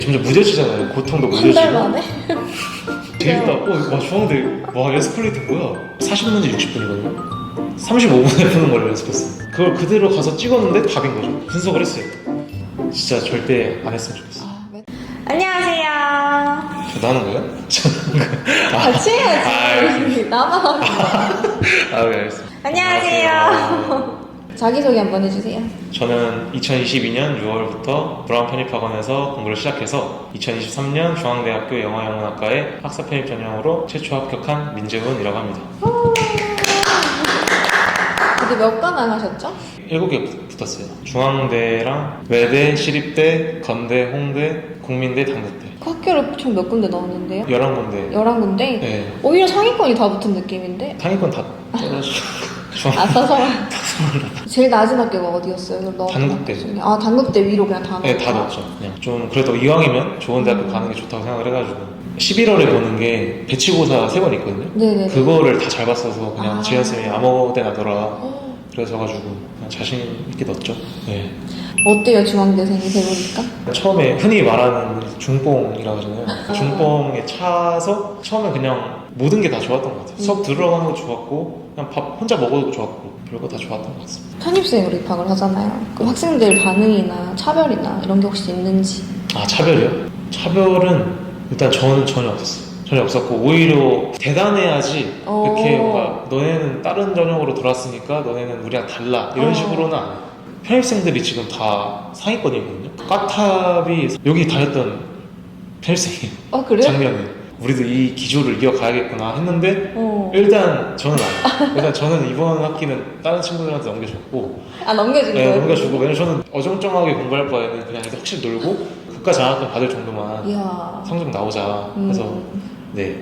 점점 무뎌지잖아요. 고통도 한 달 무뎌지고. 만에? 재밌다. 와 중앙대 와 에스컬레이터 뭐야? 40문제 60분이거든요. 35분에 푸는 걸 연습했어. 그걸 그대로 가서 찍었는데 답인 거죠. 분석을 했어요. 진짜 절대 안 했으면 좋겠어. 안녕하세요. 저도 하는 거예요? 같이 해야지. 나만 하면. 아, 네, 알겠습니다. 안녕하세요. 자기소개 한번 해주세요. 저는 2022년 6월부터 브라운 편입학원에서 공부를 시작해서 2023년 중앙대학교 영어영문학과에 학사 편입 전형으로 최초 합격한 민재훈이라고 합니다. 근데 몇 관 하셨죠? 7개 붙었어요. 중앙대랑 외대, 시립대, 건대, 홍대, 국민대, 단국대. 그 학교를 총 몇 군데 넣었는데요? 11군데. 11군데? 네. 오히려 상위권이 다 붙은 느낌인데? 상위권 다 떨어지고. 서울. 제일 낮은 학교가 어디였어요? 그럼 단국대. 아, 단국대 위로 그냥 다 넣었어요? 네, 다 넣었죠. 그냥 좀 그래도 이왕이면 좋은 대학교 가는 게 좋다고 생각을 해가지고 11월에 보는 게 배치고사 3번 있거든요. 네네. 그거를 다 잘 봤어서 그냥 아. 지현쌤이 아무 데나 넣어라 그래서가지고 그냥 자신 있게 넣었죠. 네. 어때요, 중앙대생이 돼보니까? 처음에 흔히 말하는 중뽕이라고 하잖아요. 중뽕에 차서 처음에 그냥 모든 게 다 좋았던 것 같아요. 수업 들어가는 것도 좋았고 그냥 밥 혼자 먹어도 좋았고 별거 다 좋았던 것 같습니다. 편입생으로 입학을 하잖아요. 그 학생들 반응이나 차별이나 이런 게 혹시 있는지? 아, 차별이요? 차별은 일단 저는 전혀 없었어요. 전혀 없었고 오히려 대단해야지 이렇게 뭔가 너네는 다른 전형으로 들어왔으니까 너네는 우리랑 달라 이런 식으로는 안 해요. 편입생들이 지금 다 상위권이거든요. 과탑이 여기 다녔던 편입생이에요. 그래요? 작년에 우리도 이 기조를 이어가야겠구나 했는데 일단 저는 안 해요. 일단 저는 이번 학기는 다른 친구들한테 넘겨줬고 넘겨준 네, 거예요? 넘겨주고 왜냐면 저는 어정쩡하게 공부할 바에는 그냥 일단 확실히 놀고 국가 장학금 받을 정도만 이야. 성적 나오자 해서 네.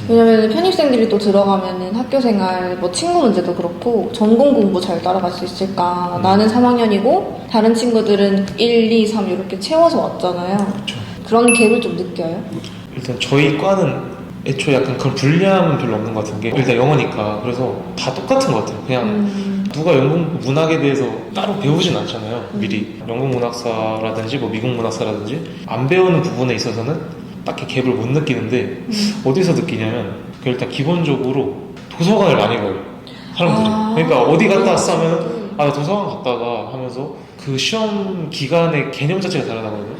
왜냐면 편입생들이 또 들어가면은 학교 생활, 뭐 친구 문제도 그렇고 전공 공부 잘 따라갈 수 있을까? 나는 3학년이고 다른 친구들은 1, 2, 3 이렇게 채워서 왔잖아요. 그렇죠. 그런 갭을 좀 느껴요? 일단 저희 과는 애초에 약간 그런 불리함은 별로 없는 것 같은 게 일단 영어니까 그래서 다 똑같은 것 같아요. 그냥 누가 영국 문학에 대해서 따로 배우진 않잖아요. 미리 영국 문학사라든지 뭐 미국 문학사라든지 안 배우는 부분에 있어서는 딱히 갭을 못 느끼는데 어디서 느끼냐면 일단 기본적으로 도서관을 많이 가요 사람들이. 그러니까 어디 갔다 왔어 하면 나 도서관 갔다가 하면서 그 시험 기간의 개념 자체가 다르다거든요.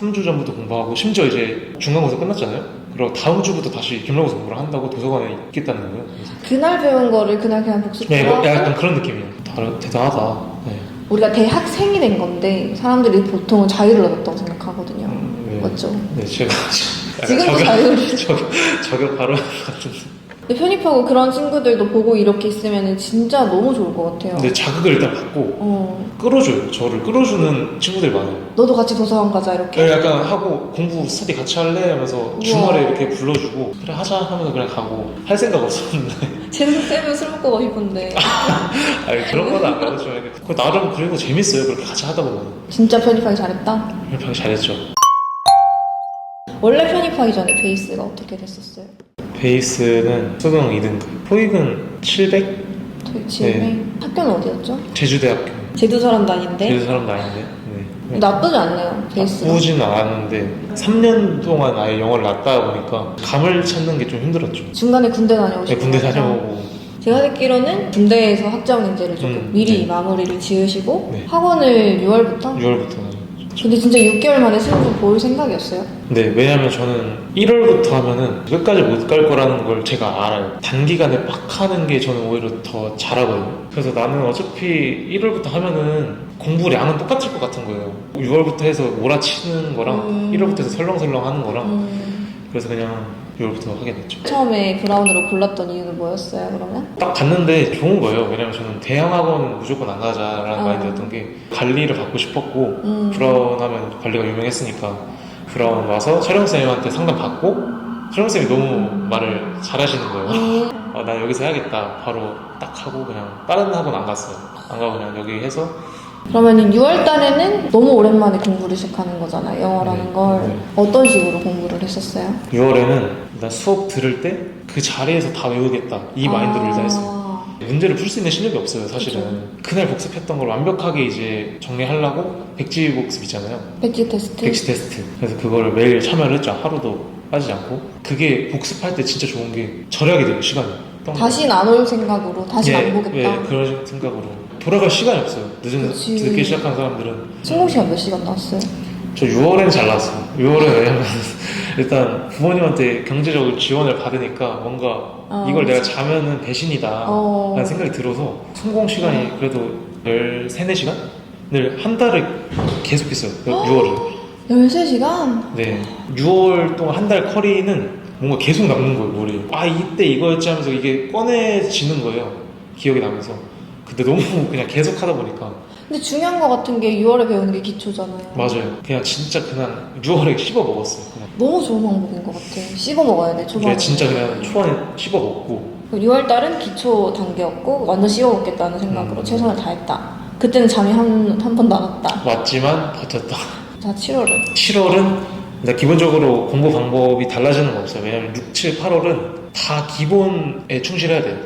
3주 전부터 공부하고 심지어 이제 중간고사 끝났잖아요. 그리고 다음 주부터 다시 기말고사 공부를 한다고 도서관에 있겠다는 거예요. 그날 배운 거를 그날 그냥 네, 복습하고 약간 그런 느낌이에요. 대단하다. 네. 우리가 대학생이 된 건데 사람들이 보통은 자유를 얻었다고 생각하거든요. 네. 맞죠? 네, 제가 지금도 자유를 저격 바로 같은데. 근데 편입하고 그런 친구들도 보고 이렇게 있으면 진짜 너무 좋을 것 같아요. 근데 자극을 일단 받고 끌어줘요. 저를 끌어주는 친구들이 많아요. 너도 같이 도서관 가자 이렇게? 네, 약간 하고 공부 스터디 같이 할래? 하면서 주말에 이렇게 불러주고 그래 하자 하면서 그냥 가고 할 생각 없었는데 쟤는 술 먹고 가고 싶은데 아니 그런 건 안 가르쳐요. 그 나름 그리고 재밌어요. 그렇게 같이 하다 보면 진짜 편입하기 잘했다? 편입하기 잘했죠. 원래 편입하기 전에 베이스가 어떻게 됐었어요? 베이스는 수능 2등급 토익은 700? 네. 학교는 어디였죠? 제주대학교. 제주 사람 다닌데? 제주 사람도 아닌데 네. 나쁘지 않네요 베이스가. 나쁘진 않았는데 3년 동안 아예 영어를 놨다 보니까 감을 찾는 게 좀 힘들었죠. 중간에 군대 다녀오시고 네, 군대 다녀오고 제가 듣기로는 군대에서 학점인제를 조금 미리 네. 마무리를 지으시고 네. 학원을 6월부터? 6월부터 근데 진짜 6개월 만에 승부 볼 생각이었어요? 네, 왜냐면 저는 1월부터 하면은 끝까지 못 갈 거라는 걸 제가 알아요. 단기간에 빡 하는 게 저는 오히려 더 잘하거든요. 그래서 나는 어차피 1월부터 하면은 공부량은 똑같을 것 같은 거예요. 6월부터 해서 몰아치는 거랑 1월부터 해서 설렁설렁 하는 거랑 그래서 그냥 6월부터 하게 됐죠. 처음에 브라운으로 골랐던 이유는 뭐였어요, 그러면? 딱 갔는데 좋은 거예요. 왜냐면 저는 대형학원은 무조건 안 가자라는 마인드였던 게 관리를 받고 싶었고 브라운 하면 관리가 유명했으니까 브라운 와서 촬영쌤한테 상담 받고 촬영쌤이 너무 말을 잘하시는 거예요. 나 여기서 해야겠다. 바로 딱 하고 그냥 다른 학원 안 갔어요. 안 가고 그냥 여기 해서. 그러면 6월 달에는 너무 오랜만에 공부를 시작하는 거잖아요, 영어라는 걸. 네. 어떤 식으로 공부를 했었어요? 6월에는 일단 수업 들을 때 그 자리에서 다 외우겠다 이 마인드로 일단 했어요. 문제를 풀 수 있는 실력이 없어요 사실은. 그날 복습했던 걸 완벽하게 이제 정리하려고 백지 복습 있잖아요. 백지 테스트? 백지 테스트. 그래서 그거를 매일 참여를 했죠. 하루도 빠지지 않고. 그게 복습할 때 진짜 좋은 게 절약이 돼요 시간이. 다시는 안 올 생각으로 다시 안 보겠다. 예, 그런 생각으로 돌아갈 시간이 없어요. 늦게 시작한 사람들은. 성공 시간 몇 시간 나왔어요? 저 6월에는 잘 나왔어요. 6월에 왜냐면 일단 부모님한테 경제적으로 지원을 받으니까 뭔가 이걸 내가 자면은 배신이다 라는 생각이 들어서 성공 시간이 그래도 13, 4시간을 한 달을 계속했어요. 6월을. 13시간? 네. 6월 동안 한 달 커리는 뭔가 계속 남는 거예요, 머리에. 아, 이때 이거였지 하면서 이게 꺼내지는 거예요. 기억이 나면서. 근데 너무 그냥 계속 하다 보니까. 근데 중요한 거 같은 게 6월에 배우는 게 기초잖아요. 맞아요. 그냥 진짜 그냥 6월에 씹어 먹었어요. 그냥. 너무 좋은 방법인 것 같아. 씹어 먹어야 돼, 초반에. 네, 진짜 그냥 초반에 씹어 먹고. 6월달은 기초 단계였고 완전 씹어 먹겠다는 생각으로 최선을 다했다. 그때는 잠이 한 번 나갔다. 맞지만 버텼다. 자, 7월은? 7월은 기본적으로 공부 방법이 달라지는 거 없어요. 왜냐면 6, 7, 8월은 다 기본에 충실해야 돼요.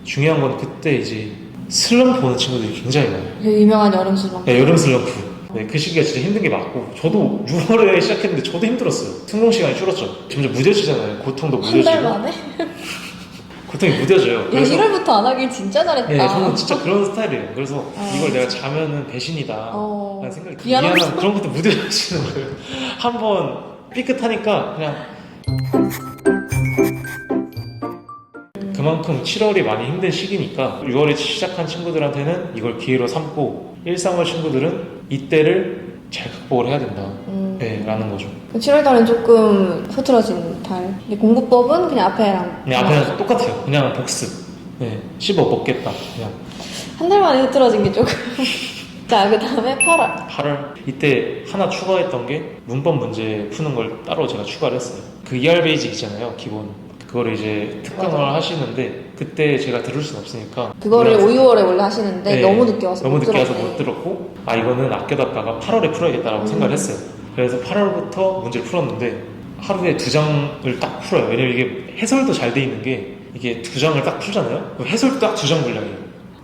중요한 건 그때 이제 슬럼프 오는 친구들이 굉장히 많아요. 그 유명한 여름 슬럼프. 네, 여름 슬럼프. 네, 그 시기가 진짜 힘든 게 맞고 저도 6월에 시작했는데 저도 힘들었어요. 성공 시간이 줄었죠. 점점 무뎌지잖아요. 고통도 한 무뎌지고. 달 만에? 고통이 무뎌져요. 야, 그래서 1월부터 안 하길 진짜 잘했다. 네, 저는 진짜 그런 스타일이에요. 그래서 이걸 내가 자면은 배신이다 라는 생각이 들어요. 미안한 그런 것도 무뎌지는 거예요. 한번 삐끗하니까 그냥 그만큼 7월이 많이 힘든 시기니까 6월에 시작한 친구들한테는 이걸 기회로 삼고 1, 3월 친구들은 이때를 잘 극복을 해야 된다 네, 라는 거죠. 7월달은 조금 흐트러진 달. 근데 공부법은 그냥 앞에랑 그냥 앞에는 똑같아요. 그냥 복습. 네, 씹어 먹겠다. 그냥. 한 달 만에 흐트러진 게 조금. 자, 그 다음에 8월. 8월 이때 하나 추가했던 게 문법 문제 푸는 걸 따로 제가 추가를 했어요. 그 ER 베이직 있잖아요, 기본. 그거를 이제 특강을 하시는데 그때 제가 들을 순 없으니까 그거를 5, 6월에 원래 하시는데 네, 너무 늦게 와서 너무 못 늦게 와서 들었네. 못 들었고 아 이거는 아껴뒀다가 8월에 풀어야겠다라고 생각을 했어요. 그래서 8월부터 문제를 풀었는데 하루에 2장을 딱 풀어요. 왜냐면 이게 해설도 잘 돼 있는 게 이게 2장을 딱 풀잖아요. 그럼 해설도 딱 2장 분량이에요.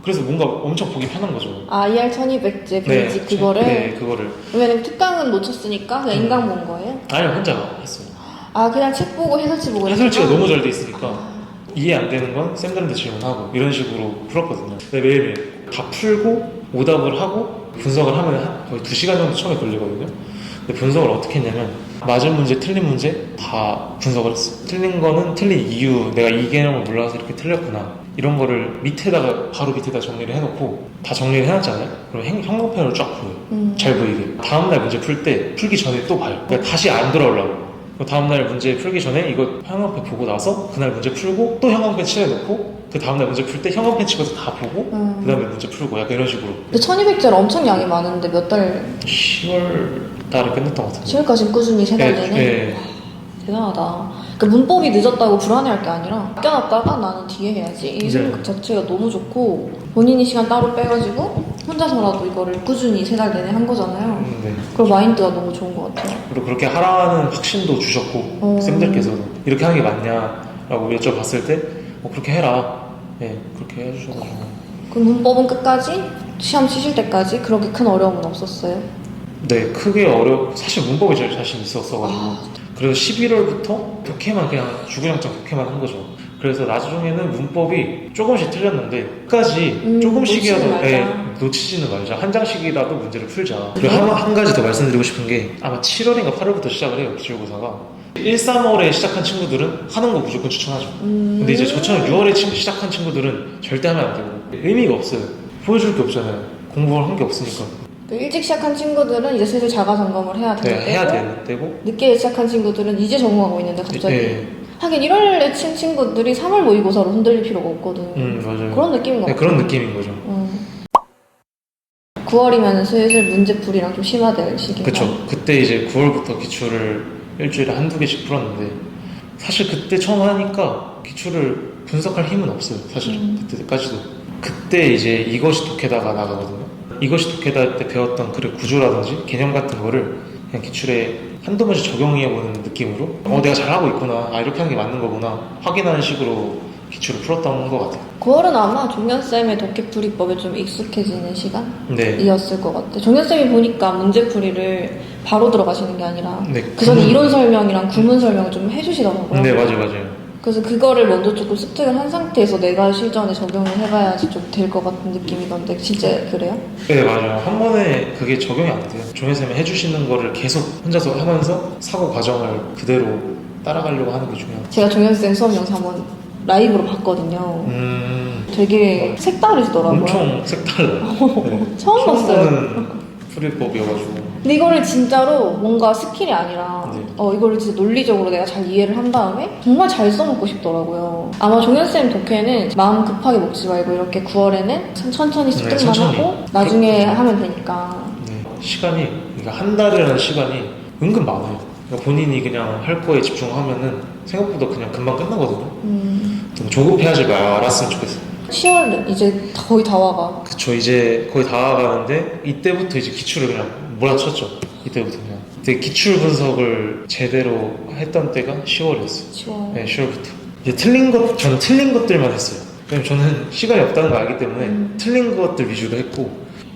그래서 뭔가 엄청 보기 편한 거죠. 아, ER 1200제 베이직 그거를? 네, 그거를. 왜냐면 특강은 놓쳤으니까 그냥 인강 본 거예요? 아니요, 혼자 했어요. 아, 그냥 책 보고 해설지 보고 해설지가 했구나? 너무 잘 돼 있으니까 이해 안 되는 건 쌤들한테 질문하고 이런 식으로 풀었거든요. 근데 매일매일 다 풀고 오답을 하고 분석을 하면 거의 2시간 정도 처음에 걸리거든요. 근데 분석을 어떻게 했냐면 맞은 문제, 틀린 문제 다 분석을 했어요. 틀린 거는 틀린 이유, 내가 이 개념을 몰라서 이렇게 틀렸구나. 이런 거를 밑에다가 바로 밑에다 정리를 해놓고 다 정리를 해놨잖아요. 그럼 형광펜으로 쫙 보여요. 잘 보이게. 다음날 문제 풀 때 풀기 전에 또 봐요. 그러니까 다시 안 돌아오려고. 다음날 문제 풀기 전에 이거 형광펜 보고 나서 그날 문제 풀고 또 형광펜 칠해놓고 그 다음날 문제 풀 때 형광펜 치고서 다 보고 그 다음에 문제 풀고 약간 이런 식으로. 근데 1200제는 엄청 양이 많은데 몇 달? 10월 달에 끝냈던 것 같은데. 10월까지 꾸준히 3달 내내? 네. 대단하다. 그러니까 문법이 늦었다고 불안해할 게 아니라 아껴놨다가 나는 뒤에 해야지 이 생각 자체가 너무 좋고 본인이 시간 따로 빼가지고 혼자서라도 이거를 꾸준히 3달 내내 한 거잖아요. 네. 그런 마인드가 너무 좋은 것 같아요. 그리고 그렇게 하라는 확신도 주셨고 쌤들께서도 이렇게 하는 게 맞냐라고 여쭤봤을 때 그렇게 해라. 네, 그렇게 해주셔가지고. 그럼 문법은 끝까지 시험 치실 때까지 그렇게 큰 어려움은 없었어요? 네, 크게 사실 문법에 제일 자신 있었어가지고 그래서 11월부터 독해만 그냥 주구장창 독해만 한 거죠. 그래서 나중에는 문법이 조금씩 틀렸는데 끝까지 조금씩이라도 놓치지는 말자. 한 장씩이라도 문제를 풀자. 그리고 한 가지 더 말씀드리고 싶은 게 아마 7월인가 8월부터 시작을 해요. 기출고사가. 1, 3월에 시작한 친구들은 하는 거 무조건 추천하죠. 근데 이제 저처럼 6월에 시작한 친구들은 절대 하면 안 되고 의미가 없어요. 보여줄 게 없잖아요. 공부를 한 게 없으니까. 일찍 시작한 친구들은 이제 슬슬 자가 점검을 해야 되고, 해야 되고 늦게 시작한 친구들은 이제 적응하고 있는데 갑자기 하긴 1월에 친 친구들이 3월 모의고사로 흔들릴 필요가 없거든. 맞아요. 그런 느낌인 것 같아요. 그런 느낌인 거죠. 9월이면 슬슬 문제풀이랑 좀 심화될 시기인가? 그쵸. 그때 이제 9월부터 기출을 일주일에 한두 개씩 풀었는데 사실 그때 처음 하니까 기출을 분석할 힘은 없어요. 사실 그때까지도. 그때 이제 이것이 독해다가 나가거든요. 이것이 독해다 때 배웠던 글의 구조라든지 개념 같은 거를 그냥 기출에 한두 번씩 적용해보는 느낌으로 내가 잘하고 있구나, 이렇게 하는 게 맞는 거구나 확인하는 식으로 기출을 풀었던 것 같아요. 9월은 아마 종현쌤의 독해풀이법에 좀 익숙해지는 네. 시간이었을 것 같아요. 종현쌤이 보니까 문제풀이를 바로 들어가시는 게 아니라 네, 그 전에 이론 설명이랑 구문 설명을 좀 해주시더라고요. 네, 맞아요. 그래서 그거를 먼저 조금 습득을 한 상태에서 내가 실전에 적용을 해봐야지 좀 될 것 같은 느낌이던데 진짜 그래요? 네, 맞아요. 한 번에 그게 적용이 안 돼요. 종현쌤이 해주시는 거를 계속 혼자서 하면서 사고 과정을 그대로 따라가려고 하는 게 중요해요. 제가 종현쌤 수업 영상 한번 라이브로 봤거든요. 되게 색다르시더라고요. 엄청 색달라요. 네. 처음 봤어요. 보는 풀이법이어가지고. 근데 이거를 진짜로 뭔가 스킬이 아니라 네. 이거를 진짜 논리적으로 내가 잘 이해를 한 다음에 정말 잘 써먹고 싶더라고요. 아마 종현쌤 독해는 마음 급하게 먹지 말고 이렇게 9월에는 천천히 습득만 천천히. 하고 나중에 하면 되니까. 네. 시간이, 그러니까 한 달이라는 시간이 은근 많아요. 그러니까 본인이 그냥 할 거에 집중하면은 생각보다 그냥 금방 끝나거든요. 좀 조급해하지 말았으면 좋겠어요. 10월 이제 거의 다 와가. 그쵸, 이제 거의 다 와가는데 이때부터 이제 기출을 그냥 몰아쳤죠. 이때부터 그냥. 그때 기출 분석을 제대로 했던 때가 10월이었어요. 10월. 네, 10월부터. 이제 저는 틀린 것들만 했어요. 왜냐면 저는 시간이 없다는 걸 알기 때문에 틀린 것들 위주로 했고,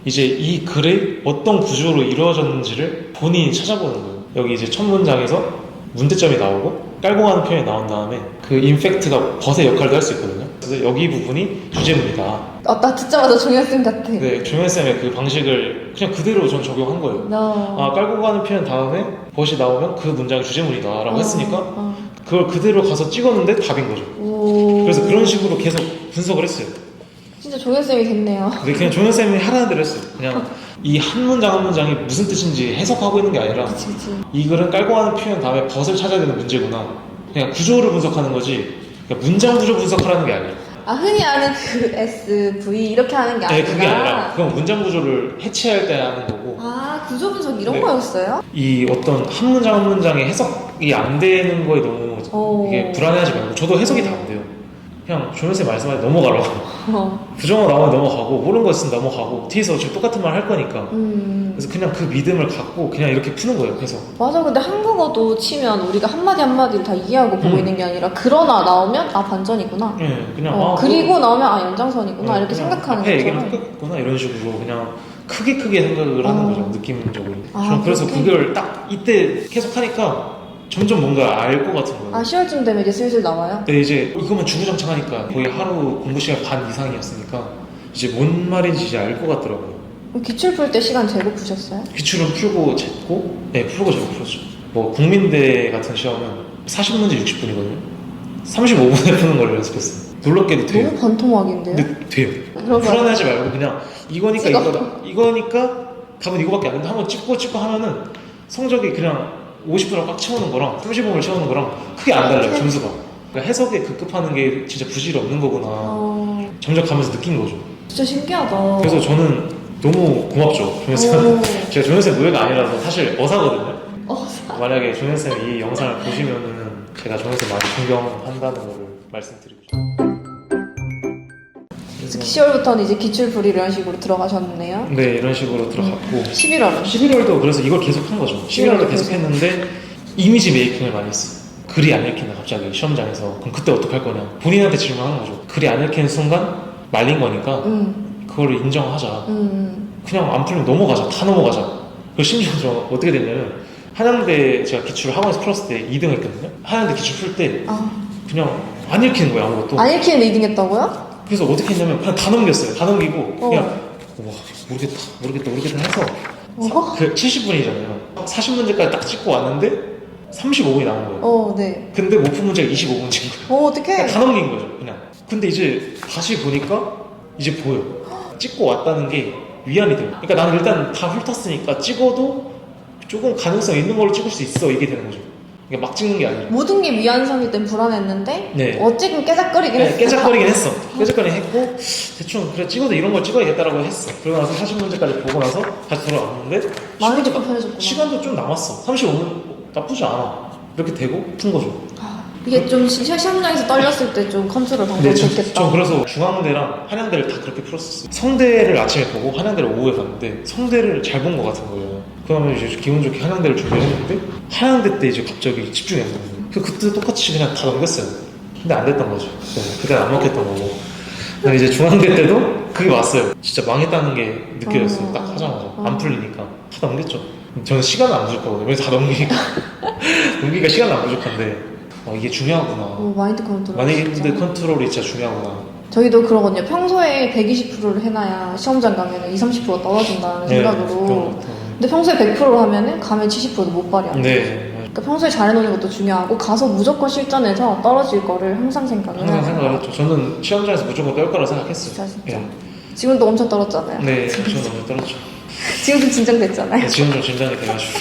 이제 이 글이 어떤 구조로 이루어졌는지를 본인이 찾아보는 거예요. 여기 이제 첫 문장에서 문제점이 나오고 깔고 가는 표현이 나온 다음에 그 임팩트가 벗의 역할도 할 수 있거든요. 그래서 여기 부분이 주제문이다. 나 듣자마자 종현쌤 같아. 네, 종현쌤의 그 방식을 그냥 그대로 전 적용한 거예요. 아, 깔고 가는 표현 다음에 벗이 나오면 그 문장이 주제문이다 라고 했으니까 그걸 그대로 가서 찍었는데 답인 거죠. 그래서 그런 식으로 계속 분석을 했어요. 진짜 종현쌤이 됐네요. 근데 그냥 종현쌤이 하라는 대로 했어요. 그냥 이 한 문장 한 문장이 무슨 뜻인지 해석하고 있는 게 아니라 그치. 이 글은 깔고 가는 표현 다음에 벗을 찾아야 되는 문제구나. 그냥 구조를 분석하는 거지 그냥 문장 구조 분석하라는 게 아니에요. 흔히 아는 그 S, V 이렇게 하는 게 아니라. 네, 그게 아니라 그건 문장 구조를 해체할 때 하는 거고 구조 분석 이런 네. 거였어요? 이 어떤 한 문장 한 문장의 해석이 안 되는 거에 너무 이게 불안해하지 말고 저도 해석이 다 안 돼요. 그냥 조현쌤 말씀하신 넘어가라고. 부정어 나오면 넘어가고 모르는 거 있으면 넘어가고 뒤에서 어차피 똑같은 말 할 거니까. 그래서 그냥 그 믿음을 갖고 그냥 이렇게 푸는 거예요. 그래서 맞아. 근데 한국어도 치면 우리가 한마디 한마디를 다 이해하고 보고 있는 게 아니라 그러나 나오면 반전이구나. 예, 그냥 그리고 나오면 연장선이구나 이렇게 그냥 생각하는 앞에 얘기는 거죠. 똑같구나 이런 식으로 그냥 크게 생각을 하는 거죠. 느낌적으로. 저는 그래서 그렇게? 그걸 딱 이때 계속 하니까 점점 뭔가 알 것 같은 거예요. 10월쯤 되면 이제 슬슬 나와요? 근데 이제 이거만 주구장창하니까 거의 하루 공부 시간 반 이상이었으니까 이제 뭔 말인지 이제 알 것 같더라고요. 기출 풀 때 시간 재고 푸셨어요? 기출은 풀고 쟀고, 네, 풀고 재고 풀었죠. 뭐 국민대 같은 시험은 40문제 60분이거든요. 35분에 푸는 걸 연습했어요. 놀랍게도 돼요. 너무 반토막인데요? 근데 돼요. 그러면- 불안해하지 말고 그냥 이거니까 찍어. 이거니까 답은 이거밖에 안 되는데 한번 찍고 하면은 성적이 그냥 50분을 꽉 채우는 거랑 35분을 채우는 거랑 크게 안 달라요. 점수가. 그러니까 해석에 급급하는 게 진짜 부질이 없는 거구나. 점점 가면서 느낀 거죠. 진짜 신기하다. 그래서 저는 너무 고맙죠. 종현쌤. 제가 종현쌤 노예가 아니라서 사실 어사거든요. 만약에 종현쌤이 이 영상을 보시면은 제가 종현쌤 많이 존경한다는 거를 말씀드리고 싶어요. 10월부터는 이제 기출풀이 이런 식으로 들어가셨네요. 네, 이런 식으로 들어갔고 11월은? 11월도 그래서 이걸 계속 한 거죠. 11월도 계속 했는데 이미지 메이킹을 많이 했어요. 글이 안 읽힌다 갑자기 시험장에서. 그럼 그때 어떡할 거냐. 본인한테 질문하는 거죠. 글이 안 읽히는 순간 말린 거니까 그거를 인정하자. 그냥 안 풀리면 넘어가자. 다 넘어가자. 그리고 심지어 저 어떻게 됐냐면 한양대 제가 기출을 학원에서 풀었을 때 2등 했거든요. 한양대 기출 풀 때 그냥 안 읽히는 거예요. 아무것도. 안 읽히는 리딩 했다고요? 그래서 어떻게 했냐면 그냥 다 넘겼어요. 다 넘기고 그냥 와 모르겠다 해서 그 70분이잖아요. 40문제까지 딱 찍고 왔는데 35분이 남은 거예요. 네. 근데 못 푼 문제가 25문제인 거예요. 어떡해. 다 넘긴 거죠, 그냥. 근데 이제 다시 보니까 이제 보여. 찍고 왔다는 게 위안이 돼요. 그러니까 나는 일단 다 훑었으니까 찍어도 조금 가능성 있는 걸로 찍을 수 있어, 이게 되는 거죠. 그러니까 막 찍는 게 아니고. 모든 게 위안성일 땐 불안했는데 네. 어쨌든 깨작거리긴 네, 했어. 깨작거리긴 했어. 깨작거리긴 했고 대충 그래 찍어도 이런 걸 찍어야겠다라고 했어. 그러고 나서 40문제까지 보고 나서 다시 돌아왔는데 많이 좀 편해졌구나. 시간도 좀 남았어. 35분 나쁘지 않아. 이렇게 되고 푼 거죠. 이게 좀 시험장에서 떨렸을 때 좀 컨트롤 방법이 좋겠다. 저 그래서 중앙대랑 한양대를 다 그렇게 풀었었어요. 성대를 아침에 보고 한양대를 오후에 갔는데 성대를 잘 본 것 같은 거예요. 그다음에 이제 기분 좋게 한양대를 준비했는데 한양대 때 이제 갑자기 집중했거든요. 그때 똑같이 그냥 다 넘겼어요. 근데 안 됐던 거죠. 그때는 안 먹혔던 거고. 근데 이제 중앙대 때도 그게 왔어요. 진짜 망했다는 게 느껴졌어요. 딱 하자마자. 안 풀리니까. 다 넘겼죠. 저는 시간은 안 부족하거든요. 그래서 다 넘기니까. 넘기니까 시간은 안 부족한데, 이게 중요하구나. 마인드 컨트롤. 마인드 컨트롤이 진짜 중요하구나. 저희도 그러거든요. 평소에 120%를 해놔야 시험장 가면 20, 30% 떨어진다는 생각으로. 근데 평소에 100%를 하면은 가면 70%도 못 발휘하는 거죠. 네. 그러니까 평소에 잘해놓는 것도 중요하고 가서 무조건 실전에서 떨어질 거를 항상 생각을 해야 항상 생각을 했죠. 저는 시험장에서 무조건 뺄 거라 생각했어요. 진짜. 네. 지금도 엄청 떨었잖아요. 네, 저는 너무 떨었죠. 지금도 진정됐잖아요. 네, 지금 좀 진단이 돼가지고.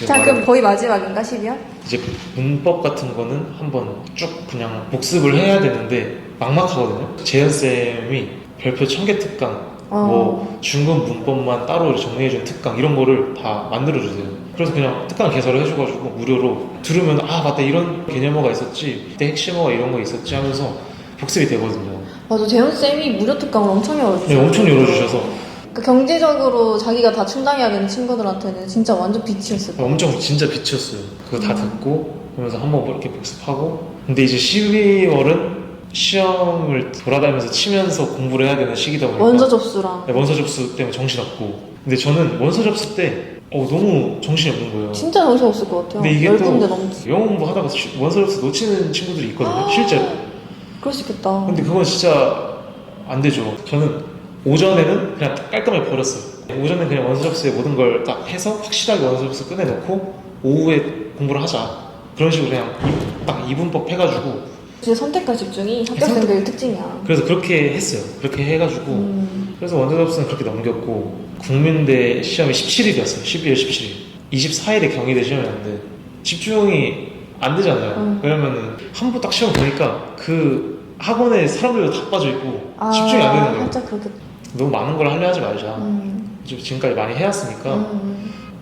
자, 그럼 거의 마지막인가 12월? 이제 문법 같은 거는 한번 쭉 그냥 복습을 해야 되는데 막막하거든요. 재현쌤이 별표 1000개 특강, 뭐 중급 문법만 따로 정리해준 특강 이런 거를 다 만들어주세요. 그래서 그냥 특강 개설을 해줘가지고 무료로 들으면 아 맞다 이런 개념어가 있었지, 이때 핵심어가 이런 거 있었지 하면서 복습이 되거든요. 맞아, 재훈쌤이 무료 특강을 엄청 열어주셔서. 네, 엄청 열어주셔서 그러니까 경제적으로 자기가 다 충당해야 되는 친구들한테는 진짜 완전 빛이었을 거예요. 엄청 진짜 빛이었어요. 그거 다 듣고 그러면서 한번 이렇게 복습하고. 근데 이제 12월은 시험을 돌아다니면서 치면서 공부를 해야 되는 시기다 보니까 원서 접수랑. 네, 원서 접수 때문에 정신없고. 근데 저는 원서 접수 때 너무 정신이 없는 거예요. 진짜 정신 없을 것 같아요. 근데 이게 10군데 넘지. 영어 공부하다가 원서 접수 놓치는 친구들이 있거든요. 실제로. 그럴 수 있겠다. 근데 그건 진짜 안 되죠. 저는 오전에는 그냥 깔끔하게 버렸어요. 오전에 그냥 원서 접수에 모든 걸 딱 해서 확실하게 원서 접수 꺼내놓고 오후에 공부를 하자. 그런 식으로 그냥 딱 이분법 해가지고. 진짜 선택과 집중이 합격생들 특징이야. 그래서 그렇게 했어요. 그렇게 해가지고 그래서 원서 접수는 그렇게 넘겼고, 국민대 시험이 17일이었어요. 12월 17일. 24일에 경희대 시험이었는데 집중이 안 되잖아요. 왜냐면은 한 번 딱 시험 보니까 그 학원에 사람들도 다 빠져 있고 집중이 안 되는 거예요. 살짝 그렇게. 너무 많은 걸 하려 하지 말자. 지금까지 많이 해왔으니까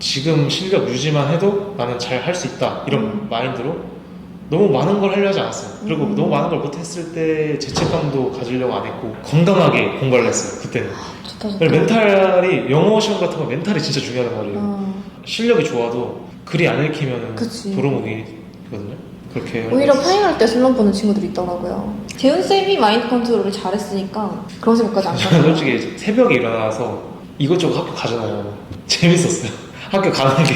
지금 실력 유지만 해도 나는 잘 할 수 있다 이런 마인드로 너무 많은 걸 하려 하지 않았어요. 그리고 너무 많은 걸 못했을 때 죄책감도 가지려고 안 했고 건강하게 공부를 했어요. 그때는. 좋다. 멘탈이, 영어 시험 같은 거 멘탈이 진짜 중요하단 말이에요. 실력이 좋아도 글이 안 읽히면 그치. 도루묵이거든요. 그렇게 오히려 파이널 때 슬럼프 보는 친구들이 있더라고요. 재훈쌤이 마인드 컨트롤을 잘했으니까 그런 생각까지 안 저는 가요. 솔직히 새벽에 일어나서 이것저것 학교 가잖아요. 재밌었어요. 학교 가는 게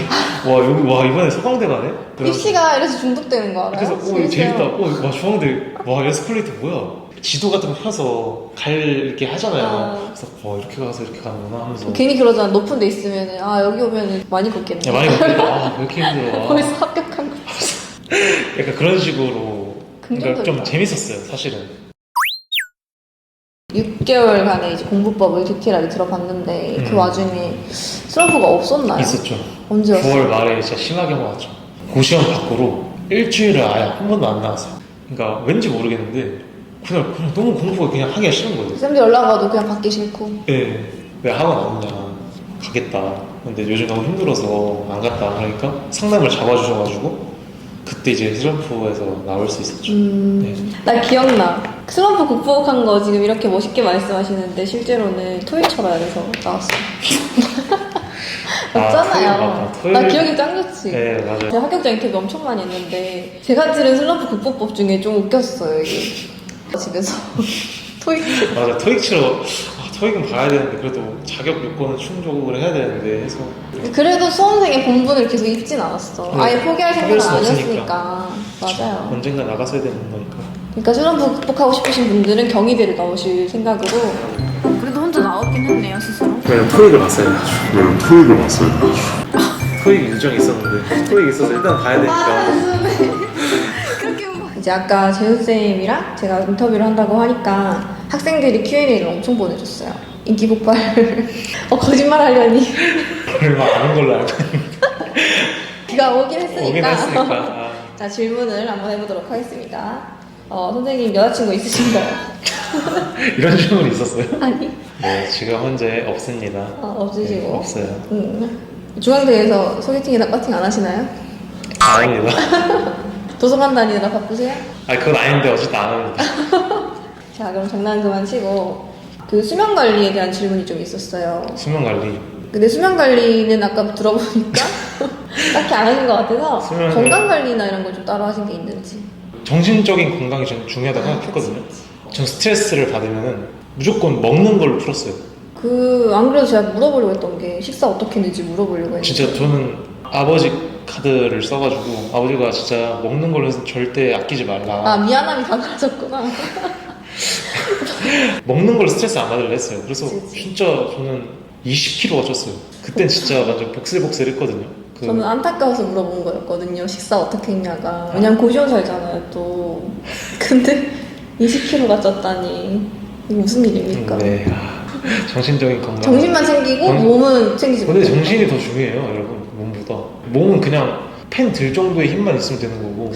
와 이번에 서강대 가네? 입시가 이래서 중독되는 거 알아요? 그래서 이거 재밌다. 와 중앙대 와 에스컬레이터 뭐야? 지도 같은 거 펴서 이렇게 하잖아요. 그래서 이렇게 가서 이렇게 가는구나 하면서 괜히 그러잖아. 높은 데 있으면은 여기 오면은 많이 걷겠네. 많이 걷겠다. 왜 이렇게 힘들어? 거기서 합격한 거. 약간 그런 식으로. 그러니까 좀 긍정적이다. 재밌었어요, 사실은. 6개월간의 이제 공부법을 디테일하게 들어봤는데 그 와중에 슬럼프가 없었나요? 있었죠. 언제였어요? 9월 말에 진짜 심하게 한번 왔죠. 고시원 밖으로 일주일을 아예 한 번도 안 나왔어요. 그러니까 왠지 모르겠는데 그냥 너무 공부가 그냥 하기가 싫은 거예요. 쌤들 연락 와도 그냥 받기 싫고. 네, 왜 학원 안 오냐, 가겠다. 근데 요즘 너무 힘들어서 안 갔다. 그러니까 상담을 잡아주셔가지고 그때 이제 슬럼프에서 나올 수 있었죠. 네. 나 기억나. 슬럼프 극복한 거 지금 이렇게 멋있게 말씀하시는데 실제로는 토익 쳐봐야 돼서 나왔어. 맞잖아요. 토익. 나 기억이 짱 좋지. 네, 맞아요. 제가 합격자 인터뷰 엄청 많이 했는데 제가 들은 슬럼프 극복법 중에 좀 웃겼어요. 이게 집에서 토익. 맞아, 토익 치러 토익은 봐야 되는데 그래도 자격 요건은 충족을 해야 되는데 해서. 그래도 수험생의 본분을 계속 잊진 않았어. 네. 아예 포기할 포기할 생각은 순 아니었으니까. 없으니까. 맞아요. 언젠가 나가서야 되는 거니까. 그러니까 슬럼프 극복하고 싶으신 분들은 경희대를 나오실 생각으로. 그래도 혼자 나오긴 했네요 스스로. 왜냐면 토익을 봤어요. 토익 일정이 있었는데 토익 있어서 일단 봐야 되니까. 이제 아까 재훈쌤이랑 제가 인터뷰를 한다고 하니까 학생들이 Q&A를 엄청 보내줬어요. 인기 폭발. 거짓말 하려니. 얼마 아는 걸로 알고 있는데. 비가 오긴 했으니까. 오긴 했으니까. 자, 질문을 한번 해보도록 하겠습니다. 선생님 여자친구 있으신가요? 이런 질문이 있었어요? 아니. 네, 지금 현재 없습니다. 없으시고. 네, 없어요. 중앙대에서 소개팅이나 커팅 안 하시나요? 아닙니다. 도서관 다니느라 바쁘세요? 그건 아닌데 어쨌든 안 합니다. 자, 그럼 장난 그만 치고 그 수면 관리에 대한 질문이 좀 있었어요. 수면 관리. 근데 수면 관리는 아까 들어보니까 딱히 안 하는 것 같아서 수면- 건강 관리나 이런 걸 좀 따로 하신 게 있는지. 정신적인 건강이 전 중요하다고 생각했거든요. 전 스트레스를 받으면은 무조건 먹는 걸로 풀었어요. 안 그래도 제가 물어보려고 했던 게 식사 어떻게 했는지 물어보려고 했는데. 진짜 저는 아버지 카드를 써가지고 아버지가 진짜 먹는 걸로 해서 절대 아끼지 말라. 아, 미안함이 다 가졌구나. 먹는 걸로 스트레스 안 받으려 했어요. 그래서 그치. 진짜 저는 20kg가 쪘어요. 그땐 진짜 완전 복슬복슬했거든요. 저는 안타까워서 물어본 거였거든요. 식사 어떻게 했냐가. 왜냐면 고시원 살잖아요, 또. 근데 20kg가 쪘다니. 이게 무슨 일입니까? 네. 정신적인 건강. 정신만 챙기고 몸은 챙기지 근데 못해요. 정신이 더 중요해요, 여러분. 몸보다. 몸은 그냥 펜 들 정도의 힘만 있으면 되는 거고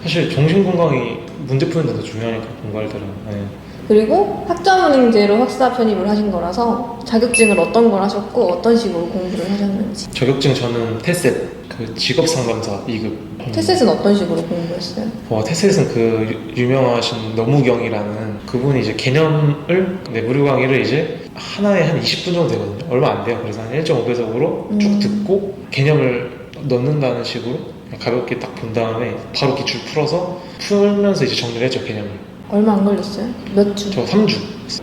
사실 정신 건강이 문제 푸는 데 더 중요하니까 공부할 때는. 네. 그리고 학점은행제로 학사 편입을 하신 거라서 자격증을 어떤 걸 하셨고 어떤 식으로 공부를 하셨는지. 자격증 저는 테셋 그 직업상담사 2급. 테셋은 어떤 식으로 공부했어요? 테셋은 그 유명하신 너무경이라는 그분이 이제 개념을 무료 강의를 이제 하나에 한 20분 정도 되거든요. 얼마 안 돼요. 그래서 한 1.5배속으로 쭉 듣고 개념을 넣는다는 식으로 그냥 가볍게 딱 본 다음에 바로 기출 풀어서 풀면서 이제 정리를 했죠, 개념을. 얼마 안 걸렸어요? 몇 주? 저 3주.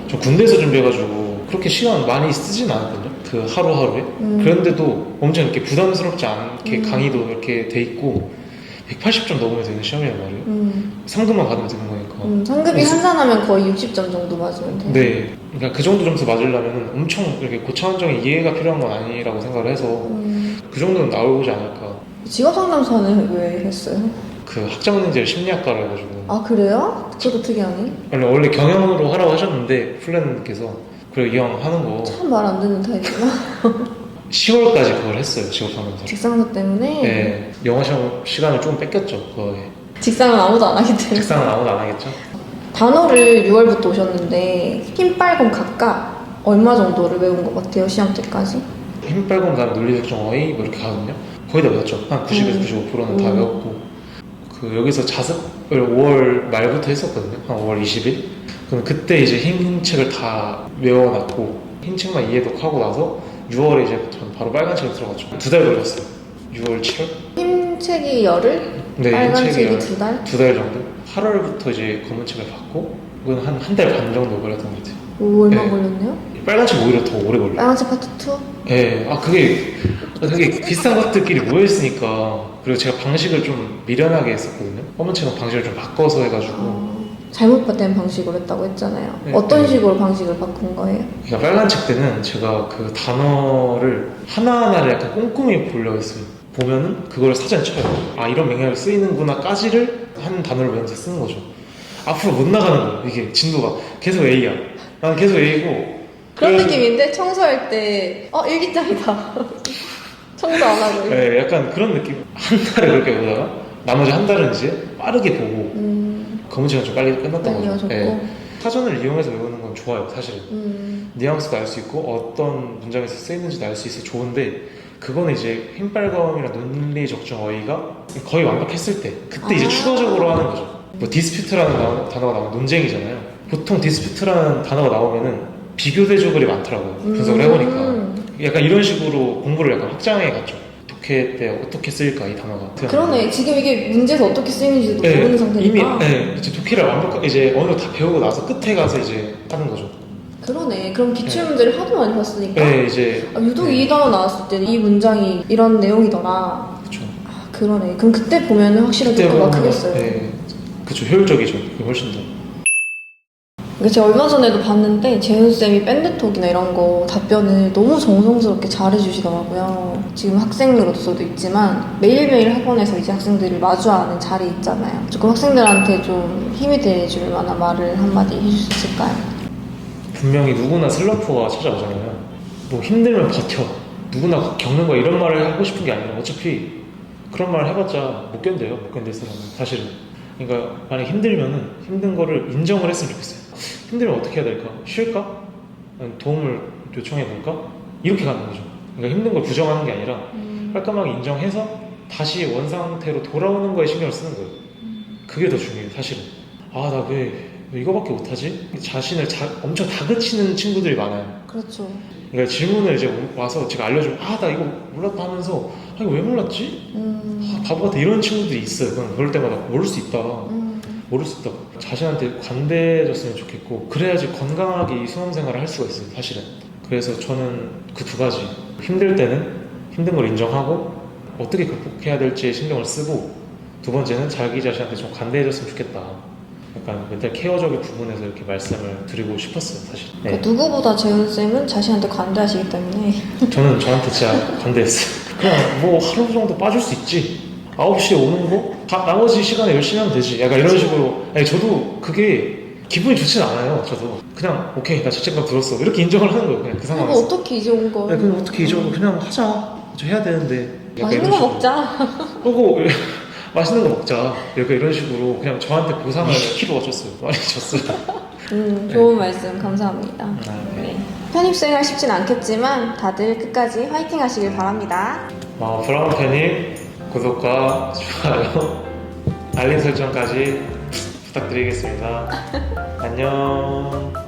저 군대에서 준비해가지고 그렇게 시간 많이 쓰진 않았거든요. 그 하루하루에. 그런데도 엄청 이렇게 부담스럽지 않게 강의도 이렇게 돼 있고 180점 넘으면 되는 시험이란 말이에요. 상금만 받으면 되는 거니까. 상급이 환산하면 거의 60점 정도 맞으면 돼요. 네. 그러니까 그 정도 점수 맞으려면 엄청 이렇게 고차원적인 이해가 필요한 건 아니라고 생각을 해서 그 정도는 나오지 않을까. 직업상담사는 왜 했어요? 그 학점은행제를 심리학과를 해가지고. 아, 그래요? 그것도 특이하네. 원래 경영으로 하라고 하셨는데 플랜님께서 그래 이왕 하는 거 참 말 안 듣는 타입이구나. 10월까지 그걸 했어요, 직업상담사. 직상사 때문에? 네, 영어 시험 시간을 좀 뺏겼죠, 그거에. 직상은 아무도 안 하기 때문에. 책상은 아무도 안 하겠죠? 단어를 6월부터 오셨는데 흰, 빨간, 각각 얼마 정도를 외운 것 같아요, 시험 때까지? 힘 빨고 다음에 논리적정 어휘 뭐 이렇게 가거든요. 거의 다 외웠죠. 한 90에서 95%는 다 외웠고 그 여기서 자습을 5월 말부터 했었거든요. 한 5월 20일. 그럼 그때 이제 흰 책을 다 외워놨고 흰 책만 이해독하고 나서 6월에 이제 전 바로 빨간 책을 들어갔죠. 2달 걸렸어요. 6월, 7월? 흰 책이 열흘? 네, 빨간 흰 책이 책이 2달? 2달 정도? 8월부터 이제 검은 책을 받고 그건 한 달 반 정도 걸렸던 것 같아요. 오, 얼마 네. 걸렸네요? 빨간 책 오히려 더 오래 걸려요. 빨간 책 파트 2? 예, 그게 되게 비슷한 것들끼리 모여있으니까. 그리고 제가 방식을 좀 미련하게 했었거든요. 검은 책은 방식을 좀 바꿔서 해가지고. 잘못된 방식으로 했다고 했잖아요. 네, 어떤 네. 식으로 방식을 바꾼 거예요? 그러니까 빨간 책 때는 제가 그 단어를 하나하나를 약간 꼼꼼히 보려고 했어요. 보면은 그걸 사전에 쳐요. 아, 이런 맥락을 쓰이는구나까지를 한 단어를 외우면서 쓰는 거죠. 앞으로 못 나가는 거예요. 이게 진도가 계속 A야. 나는 계속 A고. 그런 느낌인데 청소할 때 일기장이다. 청소 안 하고. 네, 약간 그런 느낌. 한 달에 그렇게 보다가 나머지 한 달은 이제 빠르게 보고 검은 책은 좀 빨리 끝났던 빨리 거죠. 하셨고. 네. 사전을 이용해서 외우는 건 좋아요, 사실은. 뉘앙스도 알 수 있고 어떤 문장에서 쓰이는지도 알 수 있어 좋은데 그거는 이제 흰빨검이나 논리 적중 어휘가 거의 완벽했을 때 그때 이제 추가적으로 하는 거죠. 뭐 디스퓨트라는 단어가 나오면 논쟁이잖아요. 보통 디스퓨트라는 단어가 나오면은 비교 대조글이 많더라고요. 분석을 해보니까 약간 이런 식으로 공부를 약간 확장해 갔죠. 독해 때 어떻게 쓰일까 이 단어가. 그러네. 지금 이게 문제에서 어떻게 쓰이는지도 네, 모르는 상태니까. 이미 이제 독해를 완벽하게 이제 어느 다 배우고 나서 끝에 가서 이제 하는 거죠. 그러네. 그럼 기출문제를 하도 많이 봤으니까. 네, 이제 유독 이 단어 나왔을 때 이 문장이 이런 내용이더라. 그렇죠. 그러네. 그럼 그때 보면 확실히 효과가 크겠어요. 네, 그렇죠. 효율적이죠. 그게 훨씬 더. 제가 얼마 전에도 봤는데 재훈쌤이 밴드톡이나 이런 거 답변을 너무 정성스럽게 잘해주시더라고요. 지금 학생으로서도 있지만 매일매일 학원에서 이제 학생들을 마주하는 자리 있잖아요. 조금 학생들한테 좀 힘이 돼줄 만한 말을 한마디 해줄 수 있을까요? 분명히 누구나 슬럼프가 찾아오잖아요. 뭐 힘들면 버텨. 누구나 겪는 거 이런 말을 하고 싶은 게 아니라 어차피 그런 말 해봤자 못 견뎌요. 못 견딜 사람은 사실은. 그러니까 만약 힘들면은 힘든 거를 인정을 했으면 좋겠어요. 힘들면 어떻게 해야 될까? 쉴까? 도움을 요청해 볼까? 이렇게 가는 거죠. 그러니까 힘든 걸 부정하는 게 아니라 깔끔하게 인정해서 다시 원상태로 돌아오는 거에 신경을 쓰는 거예요. 그게 더 중요해요, 사실은. 아, 나 왜 이거밖에 못하지? 자신을 엄청 다그치는 친구들이 많아요. 그렇죠. 그러니까 질문을 이제 와서 제가 알려주면 나 이거 몰랐다 하면서 이거 왜 몰랐지? 바보 같아 이런 친구들이 있어요. 그럼 그럴 때마다 모를 수 있다. 모를 수 있다. 자신한테 관대해졌으면 좋겠고 그래야지 건강하게 이 수험생활을 할 수가 있어요 사실은. 그래서 저는 그 두 가지, 힘들 때는 힘든 걸 인정하고 어떻게 극복해야 될지에 신경을 쓰고, 두 번째는 자기 자신한테 좀 관대해졌으면 좋겠다. 약간 멘탈 케어적인 부분에서 이렇게 말씀을 드리고 싶었어요 사실. 네. 그러니까 누구보다 재훈쌤은 자신한테 관대하시기 때문에 저는 저한테 진짜 관대했어요. 그냥 뭐 하루 정도 빠질 수 있지, 9시에 오는 거 나머지 시간에 열심히 하면 되지, 약간 이런 식으로. 아니, 저도 그게 기분이 좋진 않아요. 저도 그냥 오케이 나 죄책감 들었어 이렇게 인정을 하는 거예요 그냥 그 이거 상황에서. 어떻게 이제 온 걸. 그냥 어떻게 잊어, 그냥 하자, 저 해야 되는데 약간 맛있는 이런 거 식으로. 먹자. 그리고 맛있는 거 먹자, 약간 이런 식으로 그냥 저한테 보상을 키로 줬어요. 많이 줬어요. 좋은 말씀 감사합니다. 네. 편입생활 쉽진 않겠지만 다들 끝까지 화이팅 하시길 바랍니다. 브라운 편입 구독과 좋아요, 알림 설정까지 부탁드리겠습니다. 안녕.